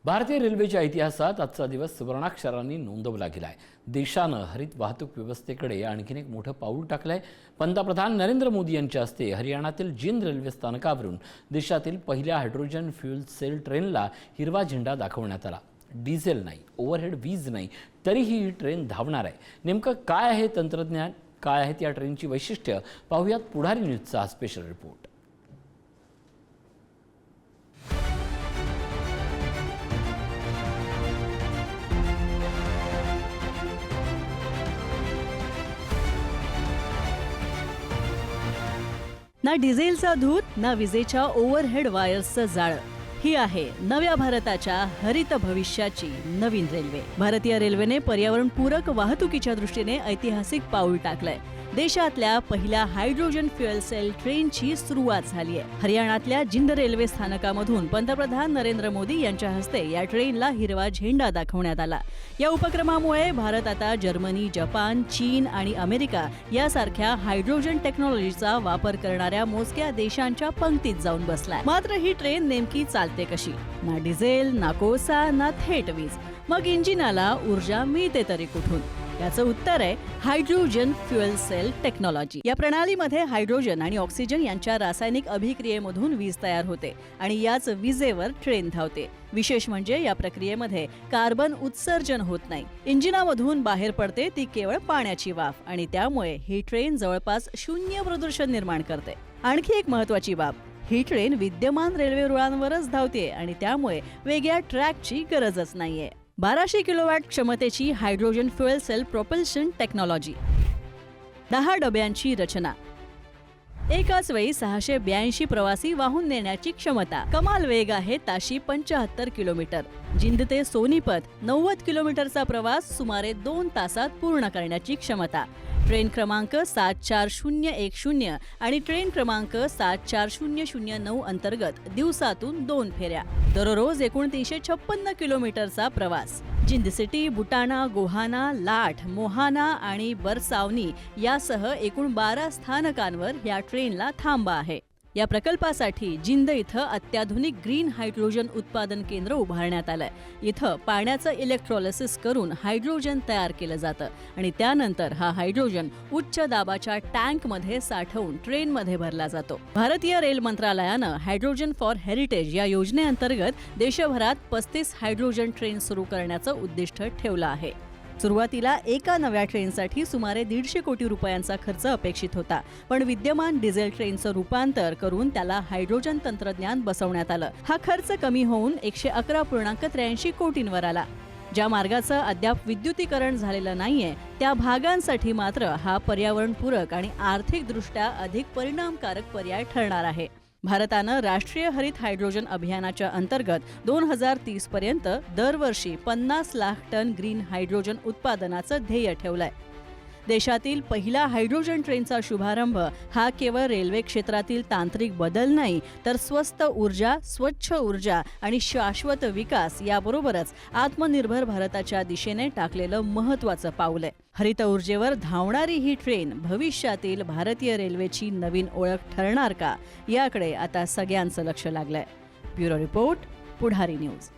भारतीय रेल्वेच्या इतिहासात आजचा दिवस सुवर्णाक्षरांनी नोंदवला गेलाय। देशानं हरित वाहतूक व्यवस्थेकडे आणखीन एक मोठं पाऊल टाकलंय। पंतप्रधान नरेंद्र मोदी यांच्या हस्ते हरियाणातील जिंद रेल्वे स्थानकावरून देशातील पहिल्या हायड्रोजन फ्यूल सेल ट्रेनला हिरवा झेंडा दाखवण्यात आला। डिझेल नाही, ओव्हरहेड वीज नाही, तरीही ही ट्रेन धावणार आहे। नेमकं काय आहे तंत्रज्ञान, काय आहेत या ट्रेनची वैशिष्ट्य, पाहूयात पुढारी न्यूजचा हा स्पेशल रिपोर्ट। ना डिझेलचा धूत, ना विजेच्या ओव्हरहेड वायर्सचं जाळं। ही आहे नव्या भारताच्या हरित भविष्याची नवीन रेल्वे। भारतीय रेल्वेने पर्यावरणपूरक वाहतुकीच्या दृष्टीने ऐतिहासिक पाऊल टाकलंय। देशातल्या पहिल्या हायड्रोजन फ्युएल सेल ट्रेनची सुरुवात झाली आहे। हरियाणातल्या जिंद रेल्वे स्थानकामधून पंतप्रधान नरेंद्र मोदी यांच्या हस्ते या ट्रेनला हिरवा झेंडा दाखवण्यात आला। या उपक्रमामुळे भारत आता जर्मनी, जपान, चीन आणि अमेरिका यासारख्या हायड्रोजन टेक्नॉलॉजीचा वापर करणाऱ्या मोजक्या देशांच्या पंक्तीत जाऊन बसलाय। मात्र ही ट्रेन नेमकी चालते कशी? ना डिझेल, ना कोळसा, ना थेट वीज। मग इंजिनाला ऊर्जा मिळते तरी कुठून? याचं उत्तर आहे हायड्रोजन फ्युएल सेल टेक्नॉलॉजी। या प्रणालीमध्ये हायड्रोजन आणि ऑक्सिजन यांच्या रासायनिक अभिक्रियेमधून वीज तयार होते आणि याच विजेवर ट्रेन धावते। विशेष म्हणजे या प्रक्रियेमध्ये कार्बन उत्सर्जन होत नाही। इंजिनामधून बाहेर पडते ती केवळ पाण्याची वाफ आणि त्यामुळे ही ट्रेन जवळपास शून्य प्रदूषण निर्माण करते। आणखी एक महत्त्वाची बाब, ही ट्रेन विद्यमान रेल्वे रुळांवरच धावते आणि त्यामुळे वेगळ्या ट्रॅकची गरजच नाहीये। 1200 किलोवॅट क्षमतेची hydrogen fuel cell propulsion technology, 10 डब्यांची रचना, एकाच वेळी 682 प्रवासी वाहून नेण्याची क्षमता, कमाल वेग आहे ताशी 75 किलोमीटर। जिंद ते सोनीपत 90 किलोमीटरचा प्रवास सुमारे 2 तासात पूर्ण करण्याची क्षमता। ट्रेन क्रमांक 74010 आणि ट्रेन क्रमांक 74009 अंतर्गत दिवसातून 2 फेऱ्या, दररोज एकूण 356 किलोमीटरचा प्रवास। जिंद सिटी, बुटाना, गोहाना, लाठ, मोहाना आणि बरसावनी यासह एकूण 12 स्थानकांवर या ट्रेनला थांबा आहे। या प्रकल्पासाठी जिंद इथं अत्याधुनिक ग्रीन हायड्रोजन उत्पादन केंद्र उभारण्यात आलंय। इथं पाण्याचं इलेक्ट्रोलिसिस करून हायड्रोजन तयार केलं जातं आणि त्यानंतर हा हायड्रोजन उच्च दाबाच्या टँकमध्ये साठवून ट्रेनमध्ये भरला जातो। भारतीय रेल मंत्रालयानं हायड्रोजन फॉर हेरिटेज या योजनेअंतर्गत देशभरात 35 हायड्रोजन ट्रेन सुरू करण्याचं उद्दिष्ट ठेवलं आहे। सुरुवातीला एका नव्या ट्रेनसाठी सुमारे 150 कोटी रुपयांचा खर्च अपेक्षित होता, पण विद्यमान डिझेल ट्रेनचं रूपांतर करून त्याला हायड्रोजन तंत्रज्ञान बसवण्यात आलं। हा खर्च कमी होऊन 111.83 कोटींवर आला। ज्या मार्गाचं अद्याप विद्युतीकरण झालेलं नाहीये त्या भागांसाठी मात्र हा पर्यावरणपूरक आणि आर्थिकदृष्ट्या अधिक परिणामकारक पर्याय ठरणार आहे। भारतानं राष्ट्रीय हरित हायड्रोजन अभियानाच्या अंतर्गत 2030 पर्यंत दरवर्षी 50 लाख टन ग्रीन हायड्रोजन उत्पादनाचं ध्येय ठेवलंय। देशातील पहिला हायड्रोजन ट्रेनचा शुभारंभ हा केवळ रेल्वे क्षेत्रातील तांत्रिक बदल नाही, तर स्वस्त ऊर्जा, स्वच्छ ऊर्जा आणि शाश्वत विकास याबरोबरच आत्मनिर्भर भारताच्या दिशेने टाकलेलं महत्त्वाचं पाऊल आहे। हरित ऊर्जेवर धावणारी ही ट्रेन भविष्यातील भारतीय रेल्वेची नवीन ओळख ठरणार का, याकडे आता सगळ्यांचं लक्ष लागलंय। ब्युरो रिपोर्ट, पुढारी न्यूज।